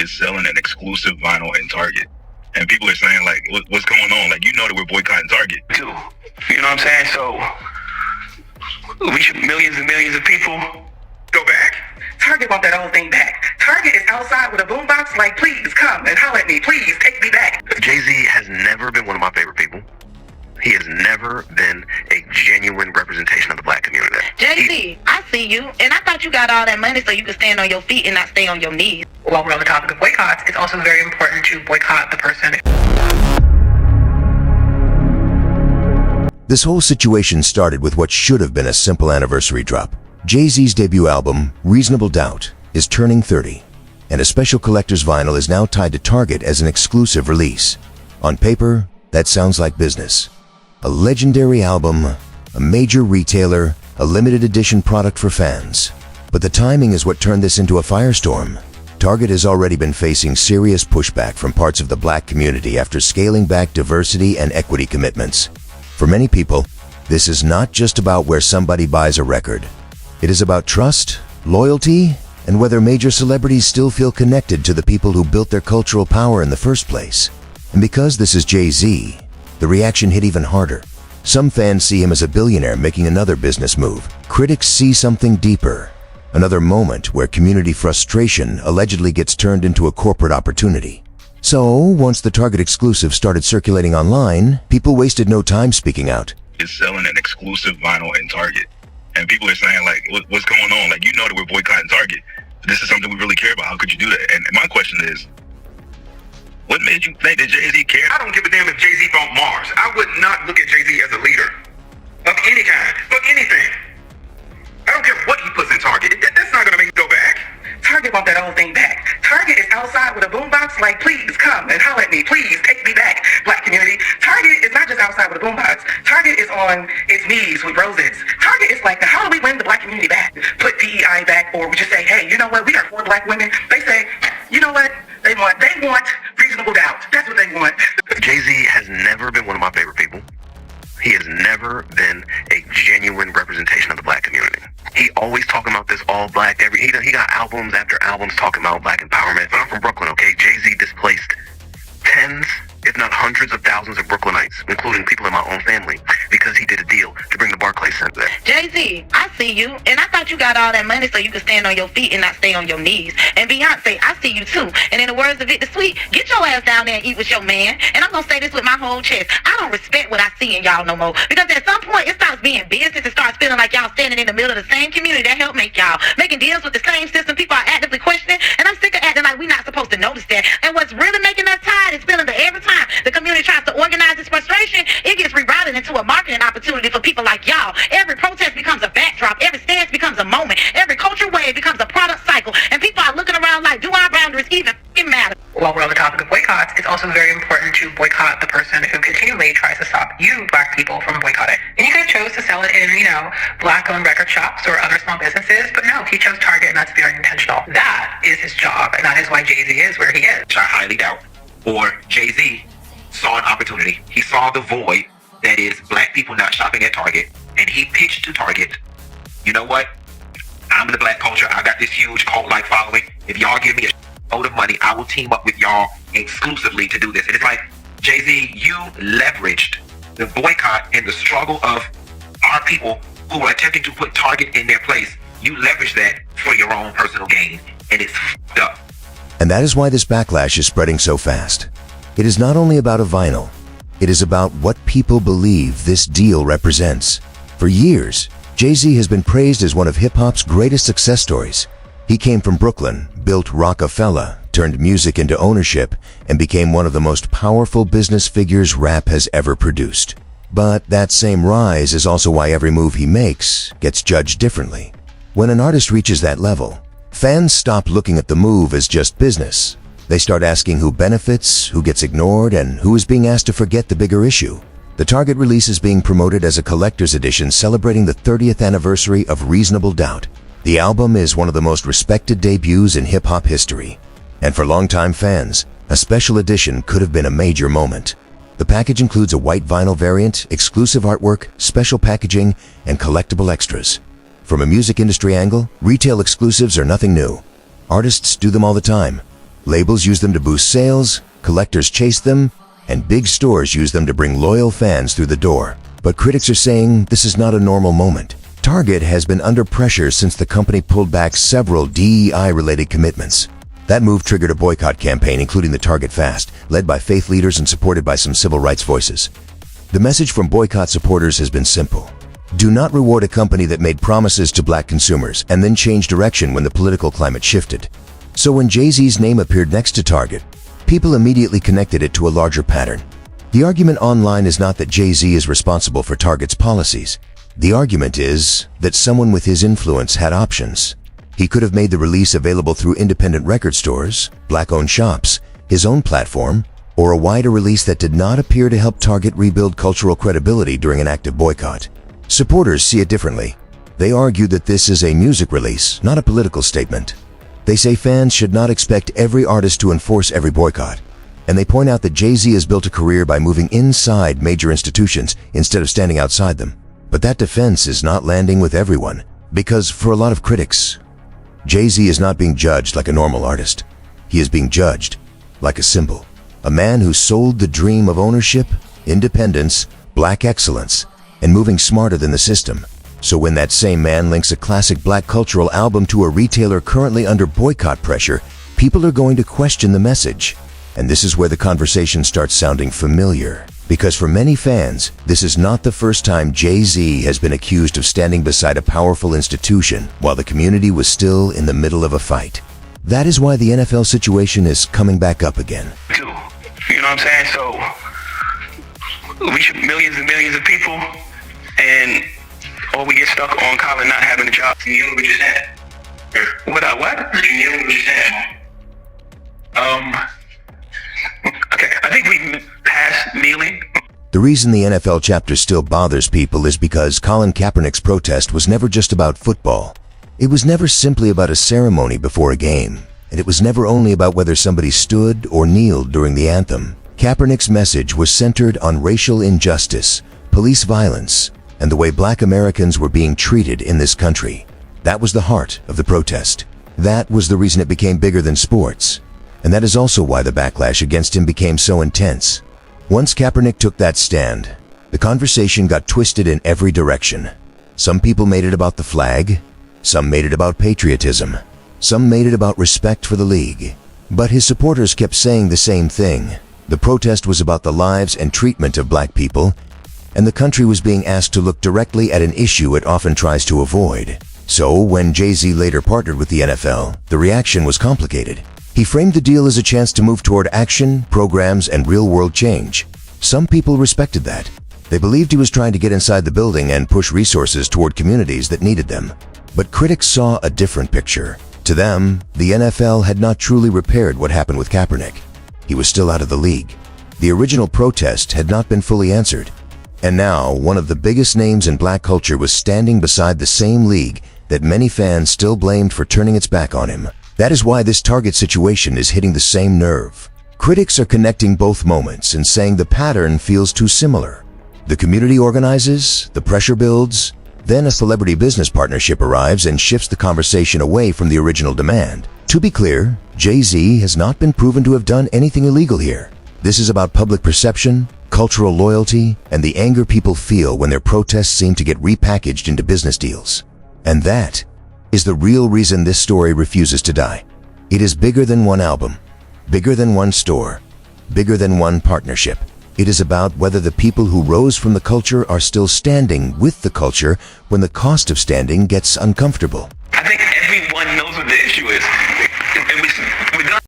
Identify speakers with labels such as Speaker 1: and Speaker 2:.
Speaker 1: is selling an exclusive vinyl in Target. And people are saying, like, what's going on? Like, you know that we're boycotting Target.
Speaker 2: Too. You know what I'm saying? So, we should millions and millions of people go back.
Speaker 3: Target want that old thing back. Target is outside with a boombox like, please come and holler at me. Please take me back.
Speaker 2: Jay-Z has never been one of my favorite people. He has never been a genuine representation of the black community.
Speaker 4: Jay-Z, I see you, and I thought you got all that money so you could stand on your feet and not stay on your knees.
Speaker 3: While we're on the topic of boycotts, it's also very important to boycott the person.
Speaker 5: This whole situation started with what should have been a simple anniversary drop. Jay-Z's debut album, Reasonable Doubt, is turning 30, and a special collector's vinyl is now tied to Target as an exclusive release. On paper, that sounds like business. A legendary album, a major retailer, a limited edition product for fans. But the timing is what turned this into a firestorm. Target has already been facing serious pushback from parts of the black community after scaling back diversity and equity commitments. For many people, this is not just about where somebody buys a record. It is about trust, loyalty, and whether major celebrities still feel connected to the people who built their cultural power in the first place. And because this is Jay-Z, the reaction hit even harder. Some fans see him as a billionaire making another business move. Critics see something deeper, another moment where community frustration allegedly gets turned into a corporate opportunity. So, once the Target exclusive started circulating online, people wasted no time speaking out.
Speaker 1: Is selling an exclusive vinyl in Target. And people are saying, like, what's going on? Like, you know that we're boycotting Target. This is something we really care about. How could you do that? And my question is, what made you think that Jay-Z cared?
Speaker 2: I don't give a damn if Jay-Z bought Mars. I would not look at Jay-Z as a leader of any kind, of anything. I don't care what he puts in Target. That's not going to make me go back.
Speaker 3: Target want that old thing back. Target is outside with a boombox like, please come and holler at me. Please take me back, black community. Target is not just outside with a boombox. Target is on its knees with roses. Target is like, how do we win the black community back? Put DEI back, or we just say, hey, you know what? We are 4 black women. They say, you know what? They want reasonable doubt. That's what they want.
Speaker 2: Jay-Z has never been one of my favorite people. He has never been a genuine representation of the black community. He always talking about this all black. He got albums after albums talking about black empowerment. But I'm from Brooklyn, okay? Jay-Z displaced tens, if not hundreds of thousands of Brooklynites, including people in my own family, because he did a deal to bring the Barclays Center there.
Speaker 4: Jay-Z, I see you, and I thought you got all that money so you could stand on your feet and not stay on your knees. And Beyoncé, I see you too. And in the words of Victor Sweet, get your ass down there and eat with your man. And I'm gonna say this with my whole chest. I don't respect what I see in y'all no more. Because at some point, it starts being business. It starts feeling like y'all standing in the middle of the same community that helped make y'all. Making deals with the same system people are actively questioning. And I'm sick of acting like we're not supposed to notice that. And what's really making us tired is feeling that every time the community tries to organize its frustration, it gets rerouted into a marketing opportunity for people like y'all. Every protest becomes a backdrop. Every stance becomes a moment. Every culture wave becomes a product cycle. And people are looking around like, do our boundaries even matter?
Speaker 3: While we're on the topic of boycotts, it's also very important to boycott the person who continually tries to stop you, black people, from boycotting. And you could have chose to sell it in, black-owned record shops or other small businesses, but no, he chose Target, and that's very intentional. That is his job, and that is why Jay-Z is where he is.
Speaker 2: Which I highly doubt. Or Jay-Z saw an opportunity. He saw the void that is black people not shopping at Target, and he pitched to Target, you know what? I'm in the black culture. I got this huge cult-like following. If y'all give me a load of money, I will team up with y'all exclusively to do this. And it's like, Jay-Z, you leveraged the boycott and the struggle of our people who are attempting to put Target in their place. You leveraged that for your own personal gain, and it's f***ed up.
Speaker 5: And that is why this backlash is spreading so fast. It is not only about a vinyl. It is about what people believe this deal represents. For years, Jay-Z has been praised as one of hip-hop's greatest success stories. He came from Brooklyn, built Rockefeller, turned music into ownership, and became one of the most powerful business figures rap has ever produced. But that same rise is also why every move he makes gets judged differently. When an artist reaches that level, fans stop looking at the move as just business. They start asking who benefits, who gets ignored, and who is being asked to forget the bigger issue. The Target release is being promoted as a collector's edition celebrating the 30th anniversary of Reasonable Doubt. The album is one of the most respected debuts in hip-hop history. And for longtime fans, a special edition could have been a major moment. The package includes a white vinyl variant, exclusive artwork, special packaging, and collectible extras. From a music industry angle, retail exclusives are nothing new. Artists do them all the time. Labels use them to boost sales, collectors chase them, and big stores use them to bring loyal fans through the door. But critics are saying this is not a normal moment. Target has been under pressure since the company pulled back several DEI-related commitments. That move triggered a boycott campaign, including the Target Fast, led by faith leaders and supported by some civil rights voices. The message from boycott supporters has been simple. Do not reward a company that made promises to black consumers and then changed direction when the political climate shifted. So when Jay-Z's name appeared next to Target, people immediately connected it to a larger pattern. The argument online is not that Jay-Z is responsible for Target's policies. The argument is that someone with his influence had options. He could have made the release available through independent record stores, black-owned shops, his own platform, or a wider release that did not appear to help Target rebuild cultural credibility during an active boycott. Supporters see it differently. They argue that this is a music release, not a political statement. They say fans should not expect every artist to enforce every boycott. And they point out that Jay-Z has built a career by moving inside major institutions instead of standing outside them. But that defense is not landing with everyone, because for a lot of critics, Jay-Z is not being judged like a normal artist. He is being judged like a symbol. A man who sold the dream of ownership, independence, black excellence, and moving smarter than the system. So when that same man links a classic black cultural album to a retailer currently under boycott pressure, people are going to question the message. And this is where the conversation starts sounding familiar. Because for many fans, this is not the first time Jay-Z has been accused of standing beside a powerful institution while the community was still in the middle of a fight. That is why the NFL situation is coming back up again.
Speaker 3: You know what I'm saying? So, we reach millions and millions of people, and or we get stuck on Colin not having a job.
Speaker 2: Can you hear what you said?
Speaker 3: What?
Speaker 2: Can you hear what you said?
Speaker 3: Okay, I think we passed kneeling.
Speaker 5: The reason the NFL chapter still bothers people is because Colin Kaepernick's protest was never just about football. It was never simply about a ceremony before a game, and it was never only about whether somebody stood or kneeled during the anthem. Kaepernick's message was centered on racial injustice, police violence, and the way black Americans were being treated in this country. That was the heart of the protest. That was the reason it became bigger than sports. And that is also why the backlash against him became so intense. Once Kaepernick took that stand, the conversation got twisted in every direction. Some people made it about the flag, some made it about patriotism, some made it about respect for the league. But his supporters kept saying the same thing. The protest was about the lives and treatment of black people, and the country was being asked to look directly at an issue it often tries to avoid. So when Jay-Z later partnered with the NFL, the reaction was complicated. He framed the deal as a chance to move toward action, programs, and real-world change. Some people respected that. They believed he was trying to get inside the building and push resources toward communities that needed them. But critics saw a different picture. To them, the NFL had not truly repaired what happened with Kaepernick. He was still out of the league. The original protest had not been fully answered. And now, one of the biggest names in black culture was standing beside the same league that many fans still blamed for turning its back on him. That is why this Target situation is hitting the same nerve. Critics are connecting both moments and saying the pattern feels too similar. The community organizes, the pressure builds, then a celebrity business partnership arrives and shifts the conversation away from the original demand. To be clear, Jay-Z has not been proven to have done anything illegal here. This is about public perception, cultural loyalty, and the anger people feel when their protests seem to get repackaged into business deals. And that is the real reason this story refuses to die. It is bigger than one album, bigger than one store, bigger than one partnership. It is about whether the people who rose from the culture are still standing with the culture when the cost of standing gets uncomfortable.
Speaker 3: I think everyone knows what the issue is. And